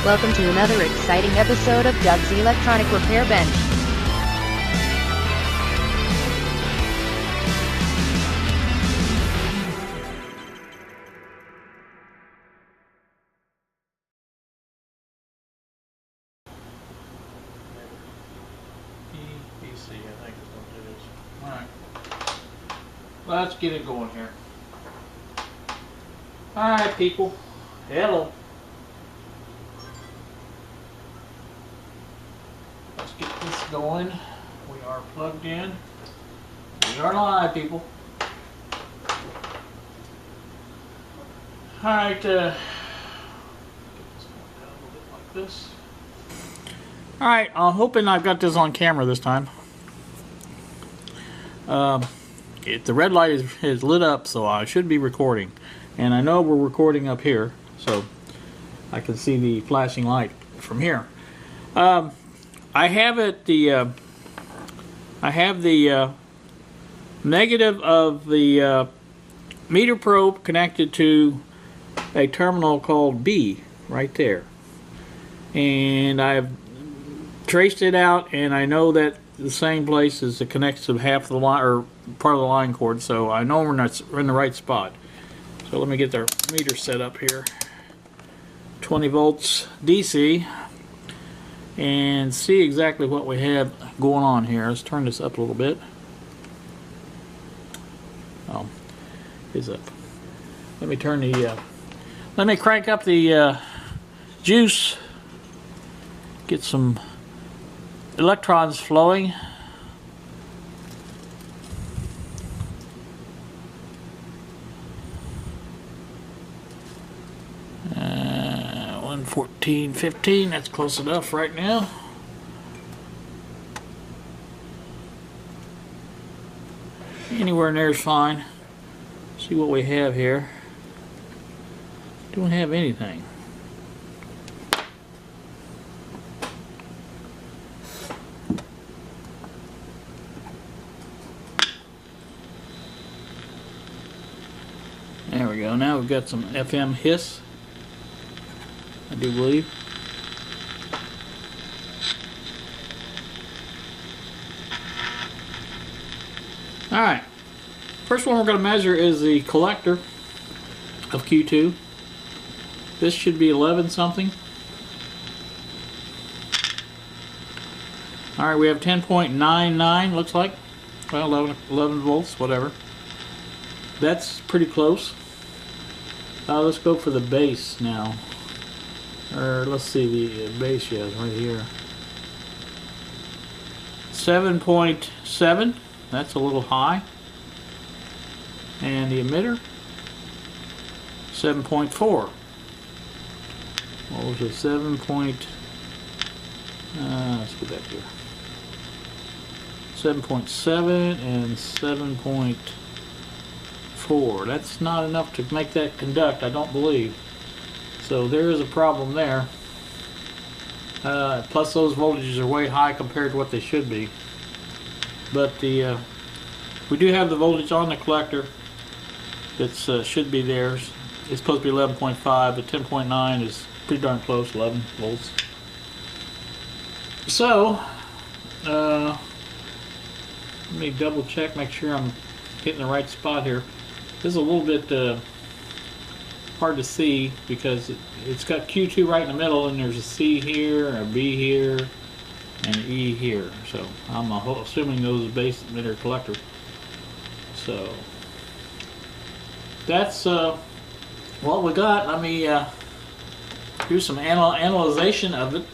Welcome to another exciting episode of Doug's Electronic Repair Bench. PC, I think is what it is. Alright. Let's get it going here. Alright, people. Hello. Let's get this going. We are plugged in. We are live, people. Alright, get this going down a little bit like this. Alright, I'm hoping I've got this on camera this time. The red light is lit up, so I should be recording. And I know we're recording up here, so I can see the flashing light from here. I have the negative of the meter probe connected to a terminal called B right there, and I've traced it out, and I know that the same place as it connects to half of the line or part of the line cord, so I know we're in the right spot. So let me get the meter set up here. 20 volts DC, and see exactly what we have going on here. Let's turn this up a little bit. Oh, it's up. Let me turn the let me crank up the juice, get some electrons flowing. Uh, 114.15, that's close enough right now. Anywhere in there is fine. See what we have here. Don't have anything. There we go. Now we've got some FM hiss, I do believe. Alright. First one we're going to measure is the collector of Q2. This should be 11 something. Alright, we have 10.99 looks like. Well, 11 volts, whatever. That's pretty close. Let's go for the base now. Or let's see the base, yeah, right here. 7.7. That's a little high. And the emitter, 7.4. What was it? 7. Let's go back here. 7.7 and 7.4. That's not enough to make that conduct, I don't believe. So there is a problem there. Plus those voltages are way high compared to what they should be. But the we do have the voltage on the collector. It's should be there. It's supposed to be 11.5, but 10.9 is pretty darn close, 11 volts. So let me double check, make sure I'm hitting the right spot here. This is a little bit hard to see because it's got Q2 right in the middle, and there's a C here, a B here, and an E here. So I'm assuming those are base emitter collector. So that's what we got. Let me do some analyzation of it.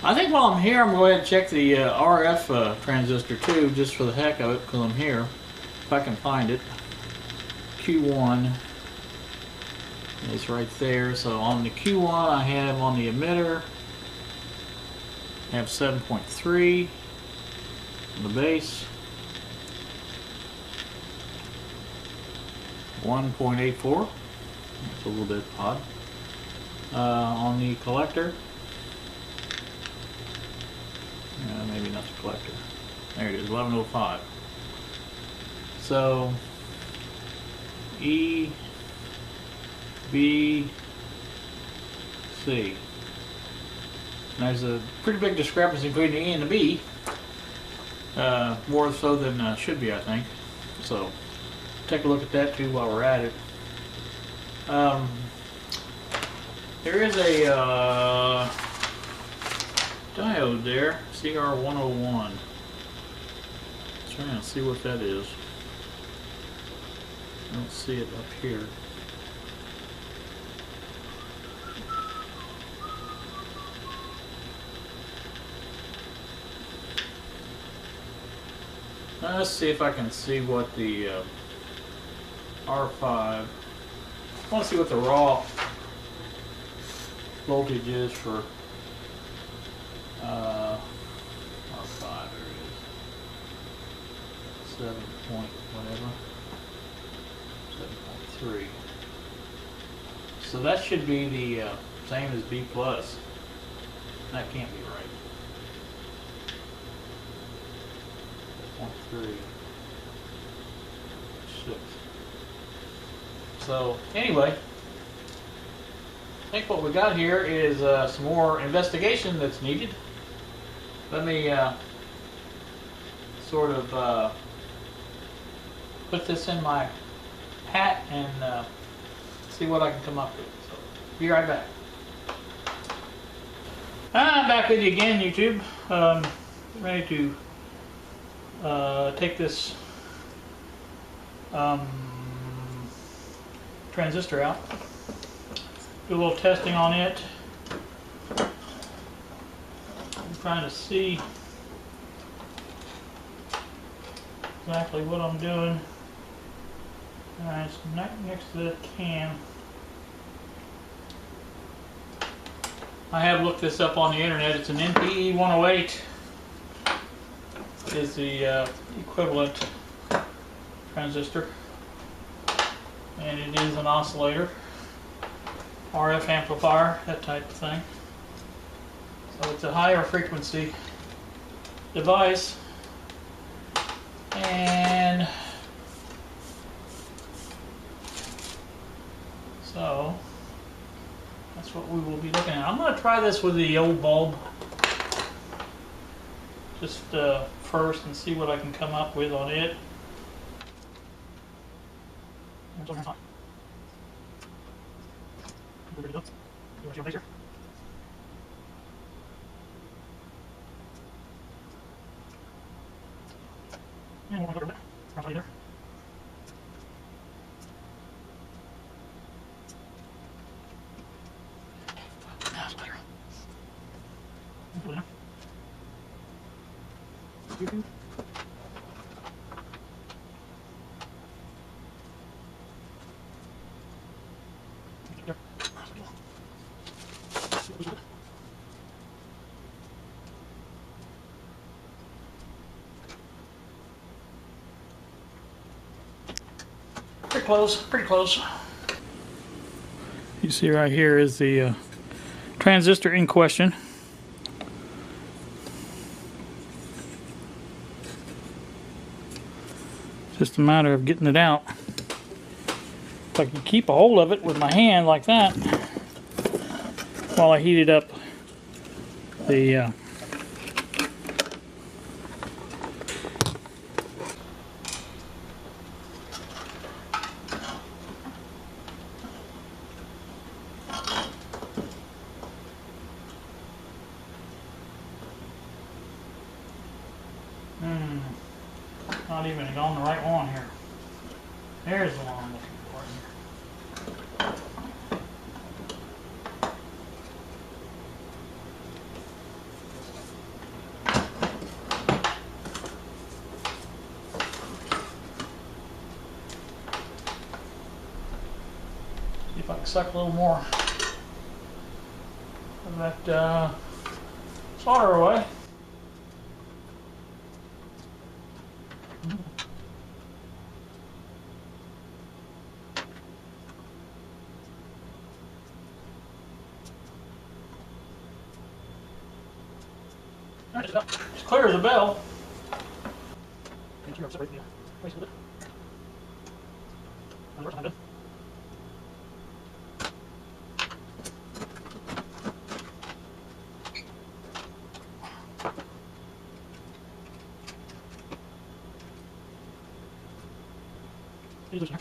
I think while I'm here, I'm going to go ahead and check the RF transistor too, just for the heck of it, because I'm here. If I can find it. Q1 is right there. So on the Q1, I have on the emitter, I have 7.3 on the base, 1.84. That's a little bit odd. On the collector, maybe not the collector. There it is, 1105. So E, B, C. And there's a pretty big discrepancy between the E and the B. More so than should be, I think. So take a look at that too while we're at it. There is a diode there, CR101. Trying to see what that is. I don't see it up here. Let's see if I can see what the R5. I want to see what the raw voltage is for R5. There it is. 7 point whatever. 7.3. So that should be the same as B plus. That can't be right. 0.3. 6. So anyway, I think what we got here is some more investigation that's needed. Let me sort of put this in my hat and see what I can come up with. So, be right back. I'm back with you again, YouTube. Ready to take this transistor out, do a little testing on it. I'm trying to see exactly what I'm doing. It's next to the can. I have looked this up on the internet. It's an NPE-108 is the equivalent transistor, and it is an oscillator, RF amplifier, that type of thing. So it's a higher frequency device, and so that's what we will be looking at. I'm going to try this with the old bulb just first and see what I can come up with on it. Pretty close, pretty close. You see right here is the transistor in question. Just a matter of getting it out. If I can keep a hold of it with my hand like that while I heat it up the not even on the right one here. There's the one I'm looking for. See if I can suck a little more of that solder away. It's clear as a bell. Might have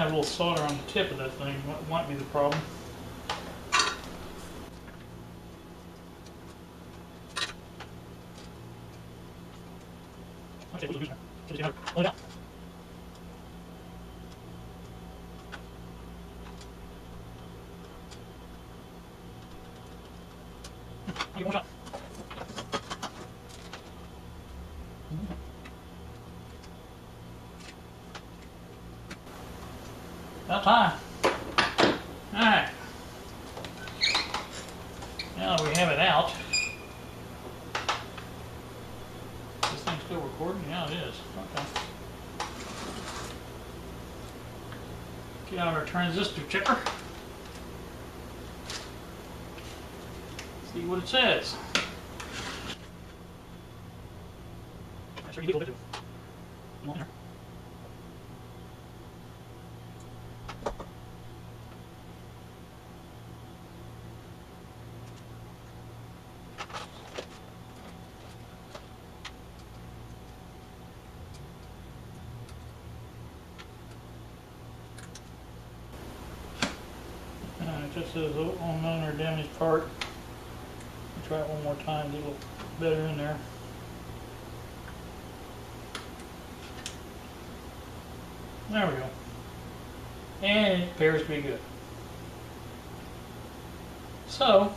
a little solder on the tip of that thing. Might be the problem. About time. Alright. Now that we have it out. This thing's still recording? Yeah, it is. Okay. Get out our transistor checker. See what it says. Sure, you do. Come on there. It just says unknown or damaged part. I'll try it one more time, get a little better in there. There we go. And it appears to be good. So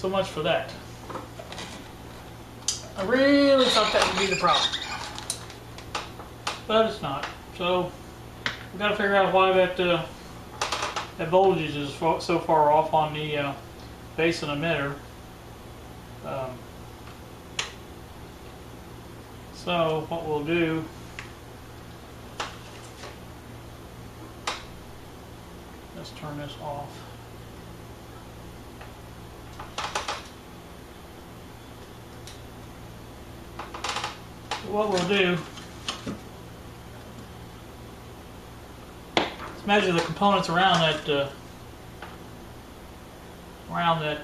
much for that. I really thought that would be the problem. But it's not. So we've got to figure out why that voltage is so far off on the base and emitter. So what we'll do, let's turn this off. So what we'll do is measure the components around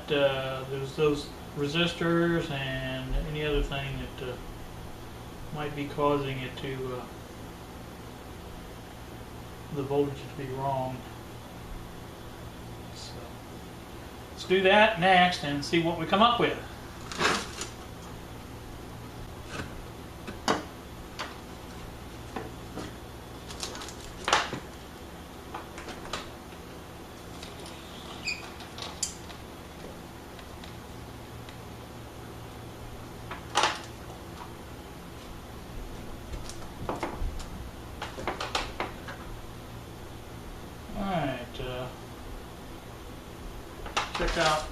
there's those resistors and any other thing that might be causing it to the voltage to be wrong. So let's do that next and see what we come up with. Check out, I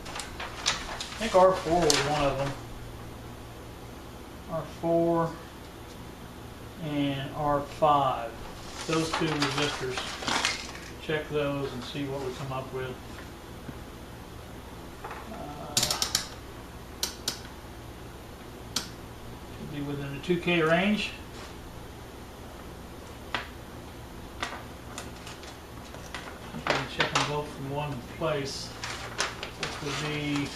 think R4 was one of them. R4 and R5. Those two resistors. Check those and see what we come up with. Should be within the 2K range. Check them both from one place. This would be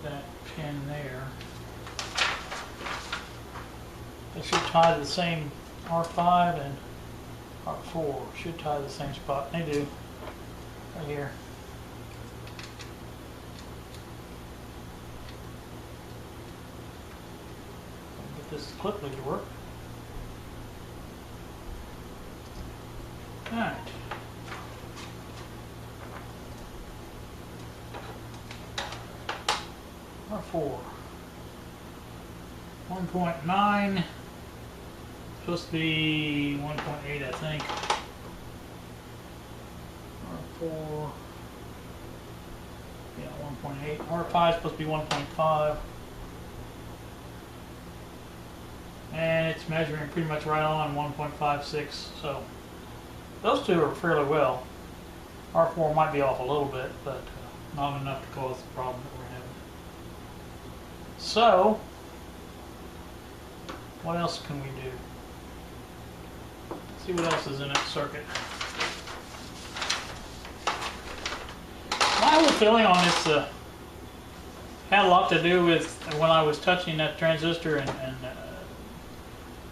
that pin there. They should tie to the same R5 and R4. Should tie to the same spot. They do. Right here. Get this clip to work. Alright. R4. 1.9. Supposed to be 1.8, I think. R4. Yeah, 1.8. R5 is supposed to be 1.5. And it's measuring pretty much right on 1.56. So those two are fairly well. R4 might be off a little bit, but not enough to cause the problem that we're having. So, what else can we do? Let's see what else is in that circuit. My whole feeling on this had a lot to do with when I was touching that transistor, and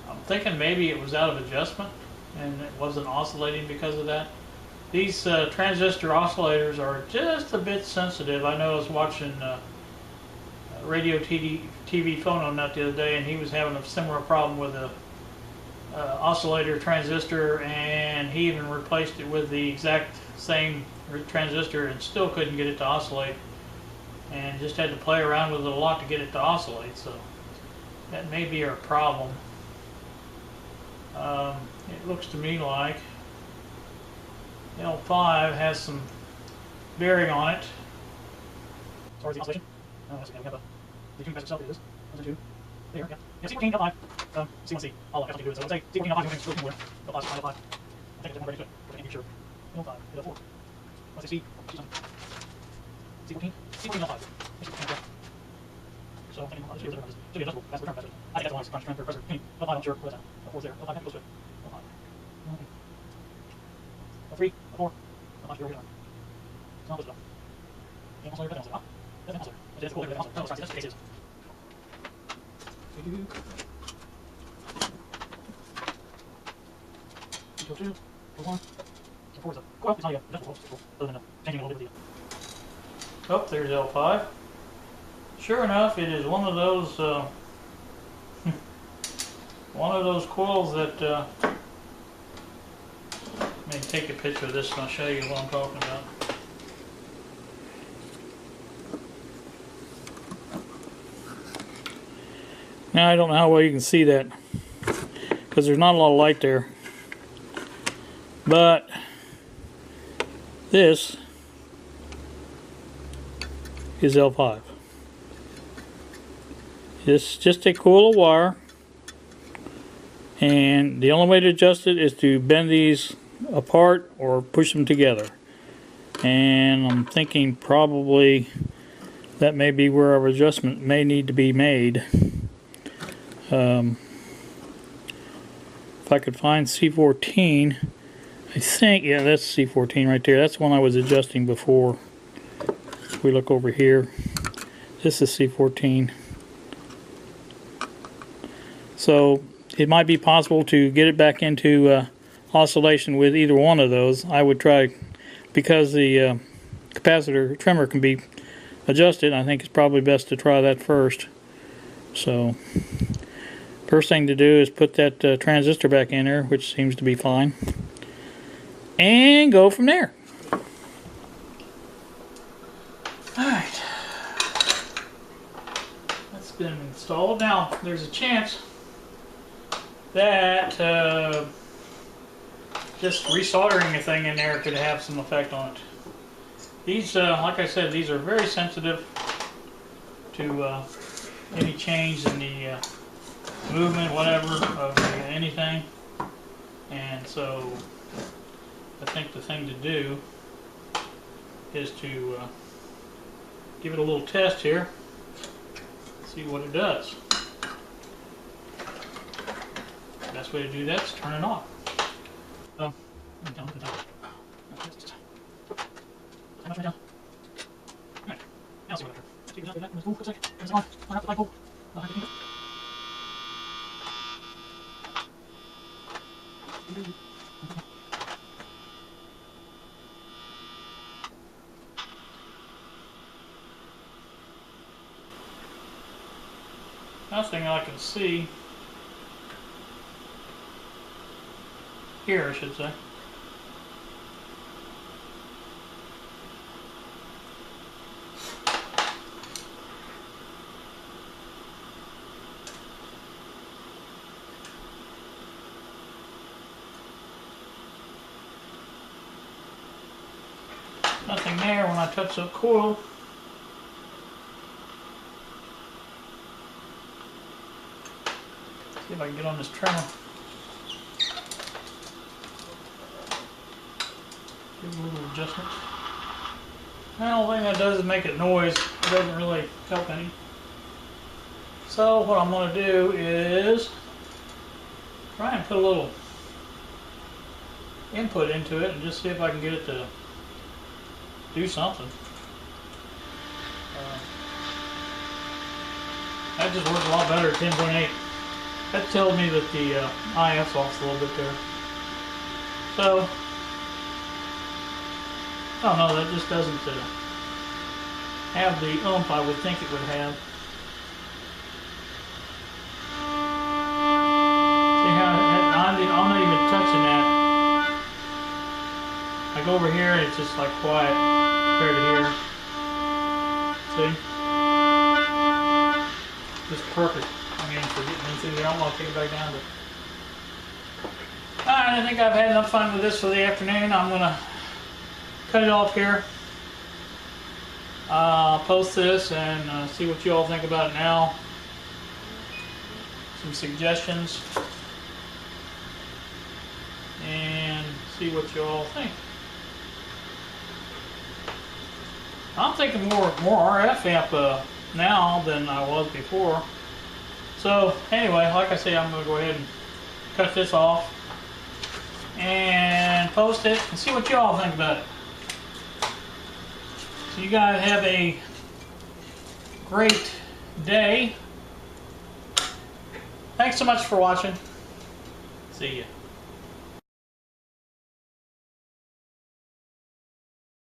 I'm thinking maybe it was out of adjustment and it wasn't oscillating because of that. These transistor oscillators are just a bit sensitive. I know I was watching radio TV phone on that the other day, and he was having a similar problem with a oscillator transistor, and he even replaced it with the exact same transistor and still couldn't get it to oscillate, and just had to play around with it a lot to get it to oscillate. So that may be our problem. It looks to me like L5 has some bearing on it. As far as the oscillation, let's see, we have the tune capacitor itself. It is 1 2 there. Yeah, C14 L5. C1C. All that has to do with it. So let's say C14 L5 is still somewhere. L5 is L5. I think it's more ready to it. We're going to be sure. L5 is L4. Let's say C14. C14 L5. So I'm thinking L5 is here. So yeah, that's the current capacitor. I think that's the one that's trying to pressure. L5, I'm sure. What's that? L4 is there. L5 close to it. L5. L3. L4. L5 here. It's not close enough. Yeah, also, that's also. That's also. That's cool. That's also. That's the case is. Two, 1, 4 is up. Well, it's not yet. That's close. Other than changing a little bit of the. Oh, there's L5. Sure enough, it is one of those coils that. Let me take a picture of this and I'll show you what I'm talking about. Now I don't know how well you can see that because there's not a lot of light there. But this is L5. It's just a coil of wire, and the only way to adjust it is to bend these apart or push them together. And I'm thinking probably that may be where our adjustment may need to be made. If I could find C14, I think, yeah, that's C14 right there. That's the one I was adjusting before. If we look over here, this is C14. So it might be possible to get it back into oscillation with either one of those. I would try, because the capacitor trimmer can be adjusted, I think it's probably best to try that first. So first thing to do is put that transistor back in there, which seems to be fine, and go from there. Alright, that's been installed. Now there's a chance that just resoldering a thing in there could have some effect on it. These, like I said, these are very sensitive to any change in the movement, whatever, of anything. And so I think the thing to do is to give it a little test here, see what it does. The best way to do that is turn it off. Alright, now see what I do. Last thing I can see here, I should say. Nothing there when I touch the coil. See if I can get on this trimmer. Give it a little adjustment. The only thing that does is make it noise. It doesn't really help any. So what I'm going to do is try and put a little input into it and just see if I can get it to do something. That just works a lot better at 10.8. That tells me that the IF's off a little bit there. So, oh no, that just doesn't have the oomph I would think it would have. See how I'm not even touching that. I go over here and it's just like quiet compared to here. See? Just perfect. I mean, for getting into there, I don't want to take it back down. Alright, I think I've had enough fun with this for the afternoon. I'm going to cut it off here. Post this and see what you all think about it now. Some suggestions. And see what you all think. I'm thinking more RF amp now than I was before. So anyway, like I say, I'm going to go ahead and cut this off and post it and see what you all think about it. So you guys have a great day. Thanks so much for watching. See ya.